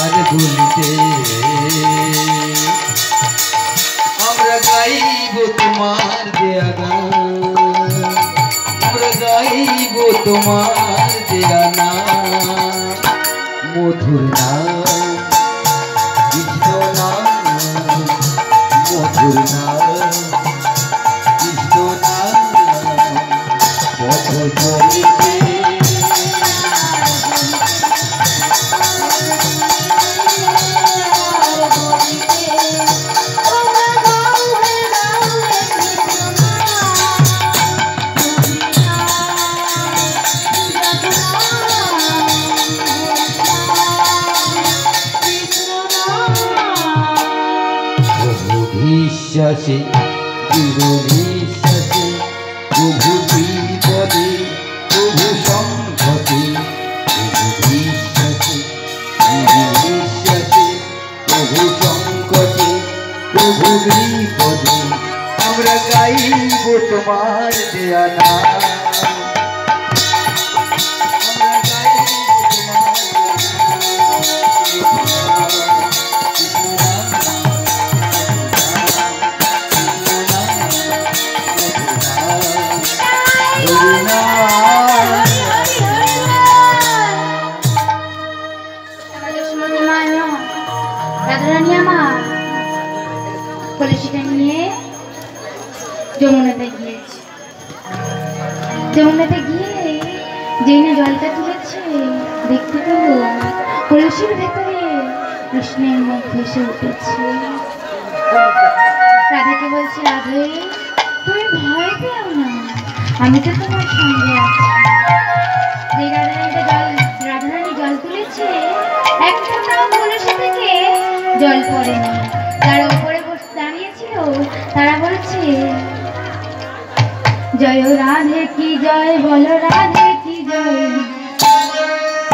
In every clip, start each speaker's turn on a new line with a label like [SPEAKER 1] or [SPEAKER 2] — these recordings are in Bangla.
[SPEAKER 1] আর ভুলিতে আমরা গাইব তোমার দেয়া গান, আমরা গাইব তোমার দেয়া নাম, মধুর নাম কৃষ্ণ নাম, মধুর নাম কৃষ্ণ নাম, পথ চলিতে বিশ্বাসে দৃঢ় বিশ্বাসে প্রভু বিপদে প্রভু সংকটে, প্রভু বিশ্বাসে দৃঢ় বিশ্বাসে প্রভু সংকটে প্রভু বিপদে আমরা গাইব তোমার দেয়া নাম,
[SPEAKER 2] যমুনাতে গিয়েছে। যমুনাতে গিয়ে যেই না জলটা তুলেছে দেখতে পেল কলসির ভেতরে কৃষ্ণের মুখ ভেসে উঠেছে। রাধাকে বলছে, রাধে তুমি ভয় পেও না, আমি তো তোমার সঙ্গে আছি। যে রাধারানী জল তুলেছে একটা কলসি থেকে জল পড়েনি। যারা উপরে বসে দাঁড়িয়েছিল তারা বলছে, জয় রাধে কি জয়, বলো রাধে কি জয়,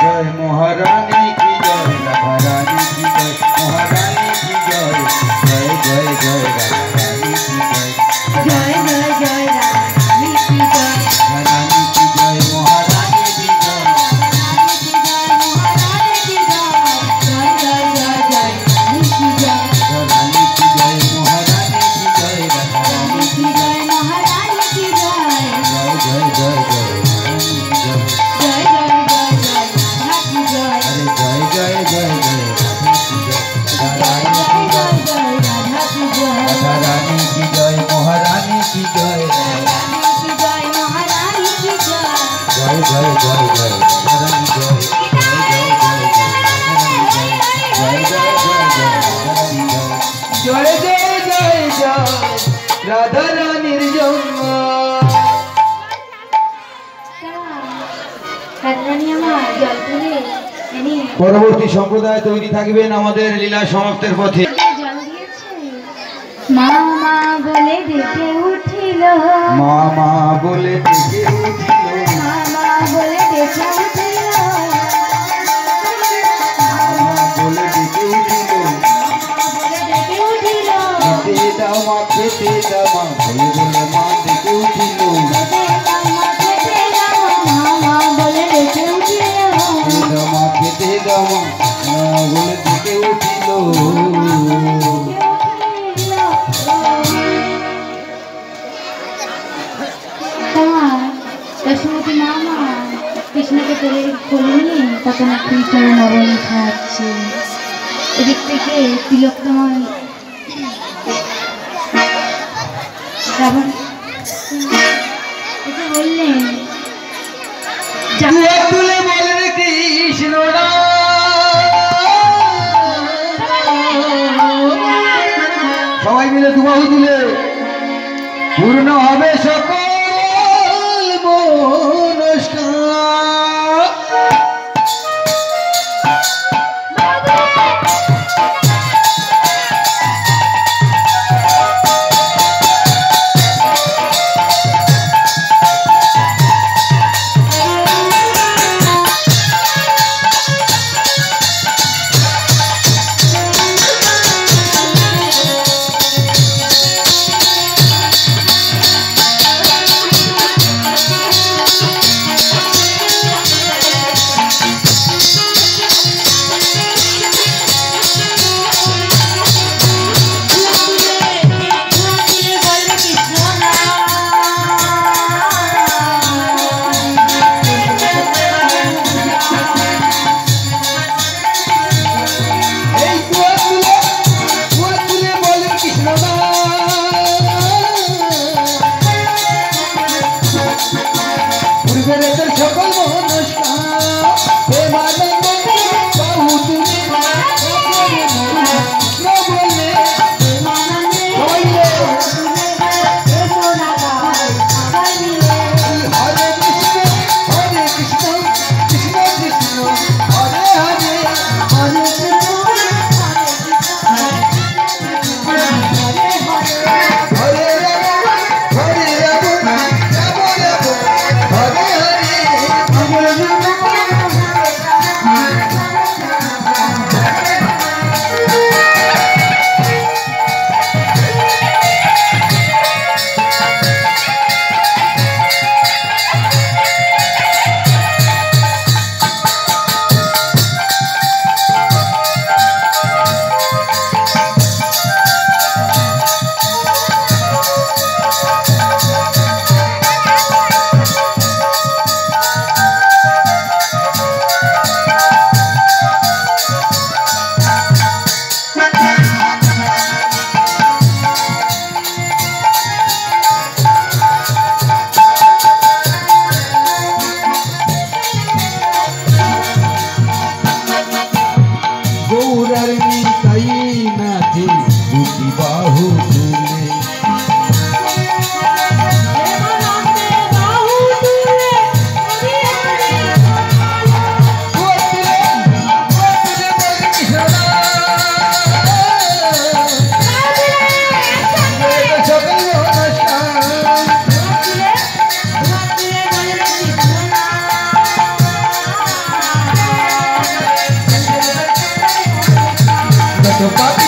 [SPEAKER 1] জয় মহারানী কি জয়, রাধারানী কি জয়, মহারানী কি জয়, জয় জয় জয় রাধারানী কি জয়,
[SPEAKER 2] জয় জয় জয় রাধে কি জয়,
[SPEAKER 1] রাধারানী কি জয়, মহারানী কি জয়,
[SPEAKER 2] মহারানী কি জয়, জয় জয় জয় জয় রাধে কি জয়,
[SPEAKER 1] রাধারানী কি জয়, মহারানী কি জয়, রাধারানী
[SPEAKER 2] কি জয়, মহারানী কি জয়,
[SPEAKER 1] জয় জয় জয় জয় রাধারানী কি জয়,
[SPEAKER 2] জয় জয় জয় জয় রাধা কি জয়,
[SPEAKER 1] আরে জয় জয় জয় জয় রাধা কি জয়, রাধারানী
[SPEAKER 2] জয়
[SPEAKER 1] কি জয়,
[SPEAKER 2] জয় জয় রাধা কি জয়,
[SPEAKER 1] রাধারানী কি জয়, মহারানী কি জয়,
[SPEAKER 2] রাধা কি জয়, মহারানী কি জয়,
[SPEAKER 1] জয় জয় জয় জয় রাধারানী জয়, জয় জয় জয় জয় রাধারানী জয়, জয় জয় জয় জয় রাধারানী জয়, জয় জয় জয় জয় রাধারানীর জন্য।
[SPEAKER 2] রাধারানী আমার জল তুলে এনে
[SPEAKER 1] পরবর্তী সম্প্রদায় তৈরি থাকবেন আমাদের লীলা সমাপ্তের পথে।
[SPEAKER 2] জল দিয়েছে, মা মা বলে ডেকে উঠিল,
[SPEAKER 1] মা মা বলে ডেকে উঠিল,
[SPEAKER 2] মা মা বলে ডেকে উঠিল,
[SPEAKER 1] মা বলে ডেকে উঠিল,
[SPEAKER 2] বলে ডেকে উঠিল,
[SPEAKER 1] খেতে দাও মা, খেতে দাও মা, বলে বলে মা ডেকে উঠিল,
[SPEAKER 2] খেতে দাও মা, মা বলে ডেকে উঠিল,
[SPEAKER 1] মা খেতে দাও মা, বলে ডেকে উঠিল।
[SPEAKER 2] দশমতী মামা কৃষ্ণকে কোলে নিয়ে তখন কৃষ্ণ নবম খাচ্ছে। এদিক থেকে তিলোত্তমা রাবণ এটা বললেন,
[SPEAKER 1] তুলে বলেন কৃষ্ণ সবাই মিলে দুবাহু তুলে পূর্ণ হবে সকল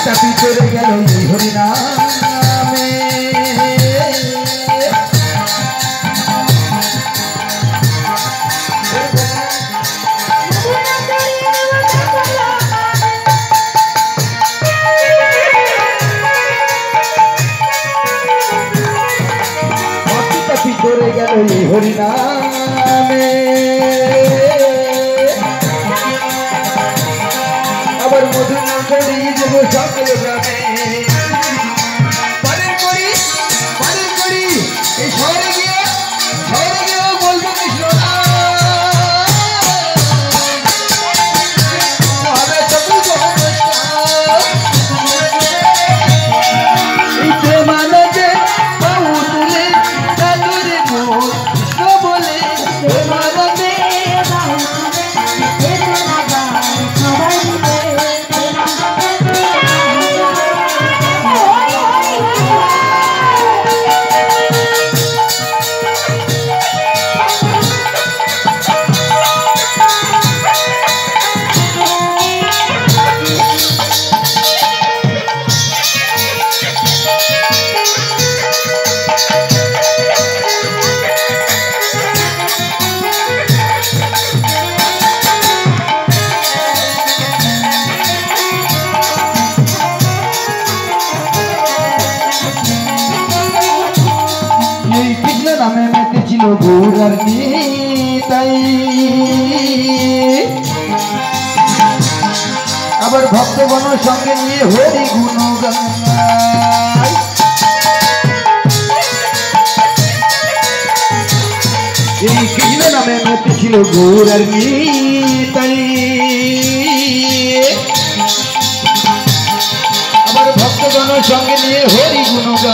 [SPEAKER 1] তাপি চলে গেল এই হরিনামে। তাপি চলে গেল এই হরিনামে। আবার মধুর নাম ছড়িয়ে দেব সকল গ্রামে। পালন করি এই শহরে গিয়েও বলবো কৃষ্ণ এই প্রেমানন্দে বাহু তুলে কাতুরে মোর কৃষ্ণ বলে। প্রেমানন্দে নামে মেতেছিল গৌরার নিতাই। আবার ভক্তগণ সঙ্গে নিয়ে হরি গুণগান। এই কৃষ্ণ নামে মেতেছিল গৌরার নিতাই। আবার ভক্তগণ সঙ্গে নিয়ে হরি গুণগান।